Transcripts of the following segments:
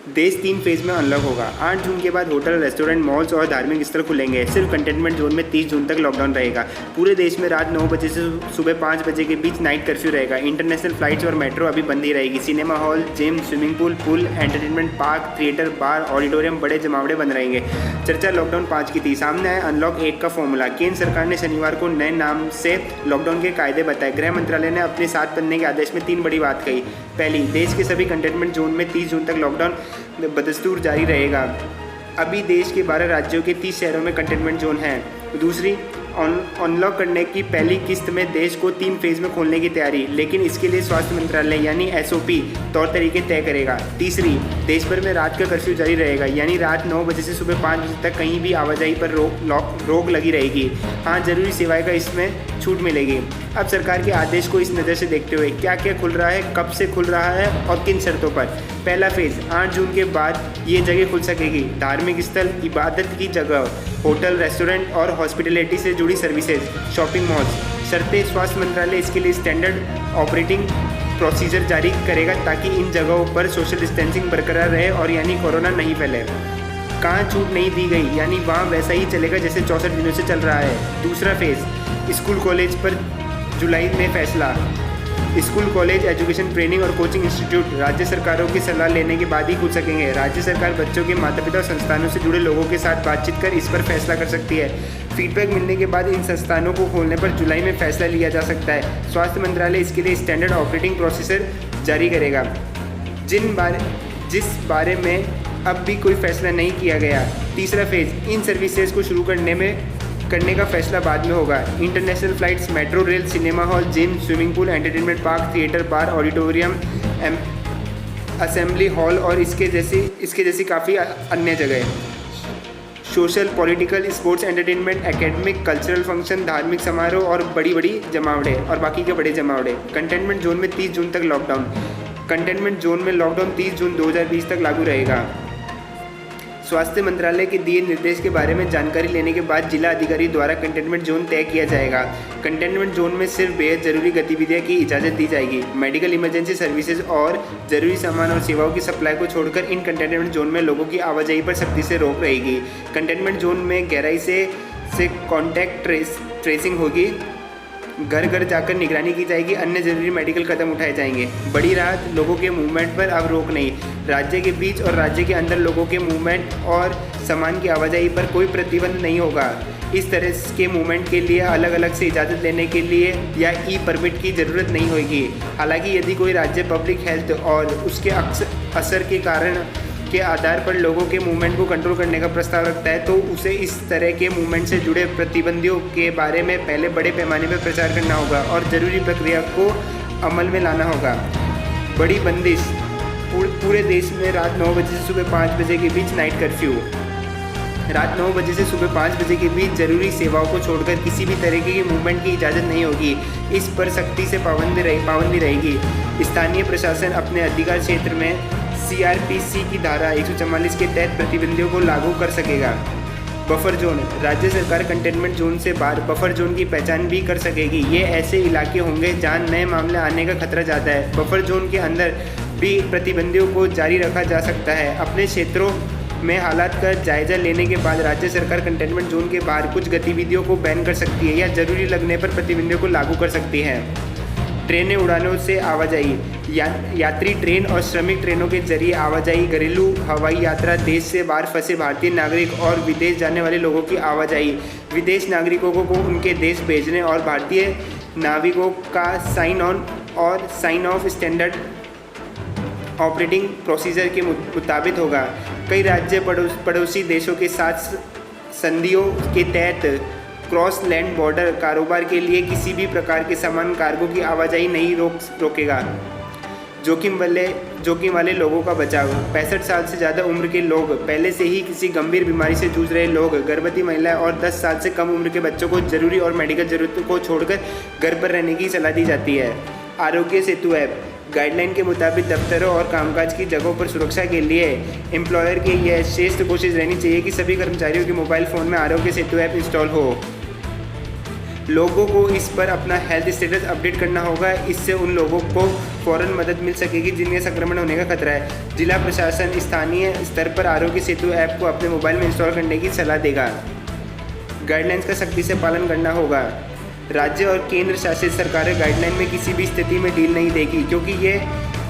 देश 3 फेज में अनलॉक होगा। 8 जून के बाद होटल, रेस्टोरेंट, मॉल्स और धार्मिक स्थल खुलेंगे। सिर्फ कंटेनमेंट जोन में 30 जून तक लॉकडाउन रहेगा। पूरे देश में रात 9 बजे से सुबह 5 बजे के बीच नाइट कर्फ्यू रहेगा। इंटरनेशनल फ्लाइट्स और मेट्रो अभी बंद ही रहेगी। Cinema hall, gym, swimming pool, entertainment park, theatre, bar, auditorium, बड़े जमावड़े बंद रहेंगे। चर्चा लॉकडाउन 5 की थी, सामने आया अनलॉक 1 का फॉर्मूला। केंद्र सरकार ने शनिवार को नए नाम से लॉकडाउन के कायदे बताए। गृह मंत्रालय ने अपने 7 पन्ने के आदेश में 3 बड़ी बात कही। पहली, देश के सभी कंटेनमेंट जोन में 30 जून तक लॉकडाउन बदस्तूर जारी रहेगा। अभी देश के 12 राज्यों के 30 शहरों में कंटेनमेंट जोन है। दूसरी, अनलॉक करने की पहली किस्त में देश को 3 फेज में खोलने की तैयारी, लेकिन इसके लिए स्वास्थ्य मंत्रालय यानी SOP तौर तरीके तय करेगा। तीसरी, देश भर में रात का कर्फ्यू जारी रहेगा, यानी रात 9 बजे से सुबह 5 बजे तक कहीं भी आवाजाही पर रोक लगी रहेगी। हाँ, जरूरी सेवाएं का इसमें छूट मिलेगी। अब सरकार के आदेश को इस नज़र से देखते हुए क्या क्या खुल रहा है, कब से खुल रहा है और किन शर्तों पर। पहला फेज़ 8 जून के बाद ये जगह खुल सकेगी। धार्मिक स्थल, इबादत की जगह, होटल, रेस्टोरेंट और हॉस्पिटलिटी से जुड़ी सर्विसेज, शॉपिंग मॉल्स। शर्तें, स्वास्थ्य मंत्रालय इसके लिए स्टैंडर्ड ऑपरेटिंग प्रोसीजर जारी करेगा ताकि इन जगहों पर सोशल डिस्टेंसिंग बरकरार रहे और यानी कोरोना नहीं फैले। कहाँ छूट नहीं दी गई, यानी वहाँ वैसा ही चलेगा जैसे 64 दिनों से चल रहा है। दूसरा फेज़, स्कूल कॉलेज पर जुलाई में फैसला। स्कूल कॉलेज, एजुकेशन, ट्रेनिंग और कोचिंग इंस्टीट्यूट राज्य सरकारों की सलाह लेने के बाद ही खुल सकेंगे। राज्य सरकार बच्चों के माता पिता और संस्थानों से जुड़े लोगों के साथ बातचीत कर इस पर फैसला कर सकती है। फीडबैक मिलने के बाद इन संस्थानों को खोलने पर जुलाई में फैसला लिया जा सकता है। स्वास्थ्य मंत्रालय इसके लिए स्टैंडर्ड ऑपरेटिंग प्रोसीजर जारी करेगा, जिस बारे में अब भी कोई फैसला नहीं किया गया। तीसरा फेज, इन सर्विसेज को शुरू करने का फैसला बाद में होगा। International flights, metro rail, cinema hall, gym, swimming pool, entertainment park, theatre, bar, auditorium, assembly hall और इसके जैसी काफ़ी अन्य जगह। Social, political, sports, entertainment, academic, cultural function, धार्मिक समारोह और बड़ी जमावड़े और बाकी के बड़े जमावड़े। कंटेनमेंट जोन में 30 जून तक लॉकडाउन। कंटेनमेंट जोन में लॉकडाउन 30 जून 2020 तक लागू रहेगा। स्वास्थ्य मंत्रालय के दिए निर्देश के बारे में जानकारी लेने के बाद जिला अधिकारी द्वारा कंटेनमेंट जोन तय किया जाएगा। कंटेनमेंट जोन में सिर्फ बेहद जरूरी गतिविधियों की इजाज़त दी जाएगी। मेडिकल इमरजेंसी सर्विसेज और जरूरी सामान और सेवाओं की सप्लाई को छोड़कर इन कंटेनमेंट जोन में लोगों की आवाजाही पर सख्ती से रोक रहेगी। कंटेनमेंट जोन में गहराई से कॉन्टैक्ट ट्रेसिंग होगी। घर घर जाकर निगरानी की जाएगी। अन्य जरूरी मेडिकल कदम उठाए जाएंगे। बड़ी राहत, लोगों के मूवमेंट पर अब रोक नहीं। राज्य के बीच और राज्य के अंदर लोगों के मूवमेंट और सामान की आवाजाही पर कोई प्रतिबंध नहीं होगा। इस तरह के मूवमेंट के लिए अलग अलग से इजाज़त लेने के लिए या ई परमिट की ज़रूरत नहीं होगी। हालांकि यदि कोई राज्य पब्लिक हेल्थ और उसके असर के कारण के आधार पर लोगों के मूवमेंट को कंट्रोल करने का प्रस्ताव रखता है तो उसे इस तरह के मूवमेंट से जुड़े प्रतिबंधियों के बारे में पहले बड़े पैमाने पर प्रचार करना होगा और ज़रूरी प्रक्रिया को अमल में लाना होगा। बड़ी बंदिश, पूरे देश में रात 9 बजे से सुबह 5 बजे के बीच नाइट कर्फ्यू। रात 9 बजे से सुबह 5 बजे के बीच जरूरी सेवाओं को छोड़कर किसी भी तरीके की मूवमेंट की इजाज़त नहीं होगी। इस पर सख्ती से पाबंदी रहेगी। स्थानीय प्रशासन अपने अधिकार क्षेत्र में CRPC की धारा 144 के तहत प्रतिबंधियों को लागू कर सकेगा। बफर जोन, राज्य सरकार कंटेनमेंट जोन से बाहर बफर जोन की पहचान भी कर सकेगी। ये ऐसे इलाके होंगे जहां नए मामले आने का खतरा ज़्यादा है। बफर जोन के अंदर भी प्रतिबंधियों को जारी रखा जा सकता है। अपने क्षेत्रों में हालात का जायजा लेने के बाद राज्य सरकार कंटेनमेंट जोन के बाहर कुछ गतिविधियों को बैन कर सकती है या जरूरी लगने पर प्रतिबंधियों को लागू कर सकती है। ट्रेनें, उड़ानों से आवाजाही, यात्री ट्रेन और श्रमिक ट्रेनों के जरिए आवाजाही, घरेलू हवाई यात्रा, देश से बाहर फंसे भारतीय नागरिक और विदेश जाने वाले लोगों की आवाजाही, विदेश नागरिकों को उनके देश भेजने और भारतीय नाविकों का साइन ऑन और sign off standard operating procedure के मुताबिक होगा। कई राज्य पड़ोसी देशों के साथ संधियों के तहत क्रॉस लैंड बॉर्डर कारोबार के लिए किसी भी प्रकार के सामान कार्गो की आवाजाही नहीं रोकेगा। जोखिम वाले लोगों का बचाव, 65 साल से ज़्यादा उम्र के लोग, पहले से ही किसी गंभीर बीमारी से जूझ रहे लोग, गर्भवती महिलाएं और 10 साल से कम उम्र के बच्चों को जरूरी और मेडिकल जरूरतों को छोड़कर घर पर रहने की सलाह दी जाती है। आरोग्य सेतु ऐप, गाइडलाइन के मुताबिक दफ्तरों और कामकाज की जगहों पर सुरक्षा के लिए एम्प्लॉयर की यह श्रेष्ठ कोशिश रहनी चाहिए कि सभी कर्मचारियों के मोबाइल फ़ोन में आरोग्य सेतु ऐप इंस्टॉल हो। लोगों को इस पर अपना हेल्थ स्टेटस अपडेट करना होगा। इससे उन लोगों को फ़ौरन मदद मिल सकेगी जिनमें संक्रमण होने का खतरा है। जिला प्रशासन स्थानीय स्तर पर आरोग्य सेतु ऐप को अपने मोबाइल में इंस्टॉल करने की सलाह देगा। गाइडलाइंस का सख्ती से पालन करना होगा। राज्य और केंद्र शासित सरकारें गाइडलाइन में किसी भी स्थिति में ढील नहीं देगी, क्योंकि ये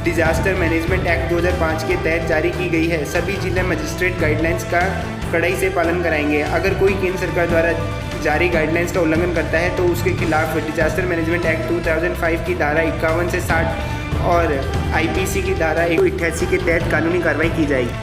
डिजास्टर मैनेजमेंट एक्ट 2005 के तहत जारी की गई है। सभी जिला मजिस्ट्रेट गाइडलाइंस का कड़ाई से पालन कराएंगे। अगर कोई केंद्र सरकार द्वारा जारी गाइडलाइंस का उल्लंघन करता है तो उसके खिलाफ डिजास्टर मैनेजमेंट एक्ट 2005 की धारा 51 से 60 और IPC की धारा 188 के तहत कानूनी कार्रवाई की जाएगी।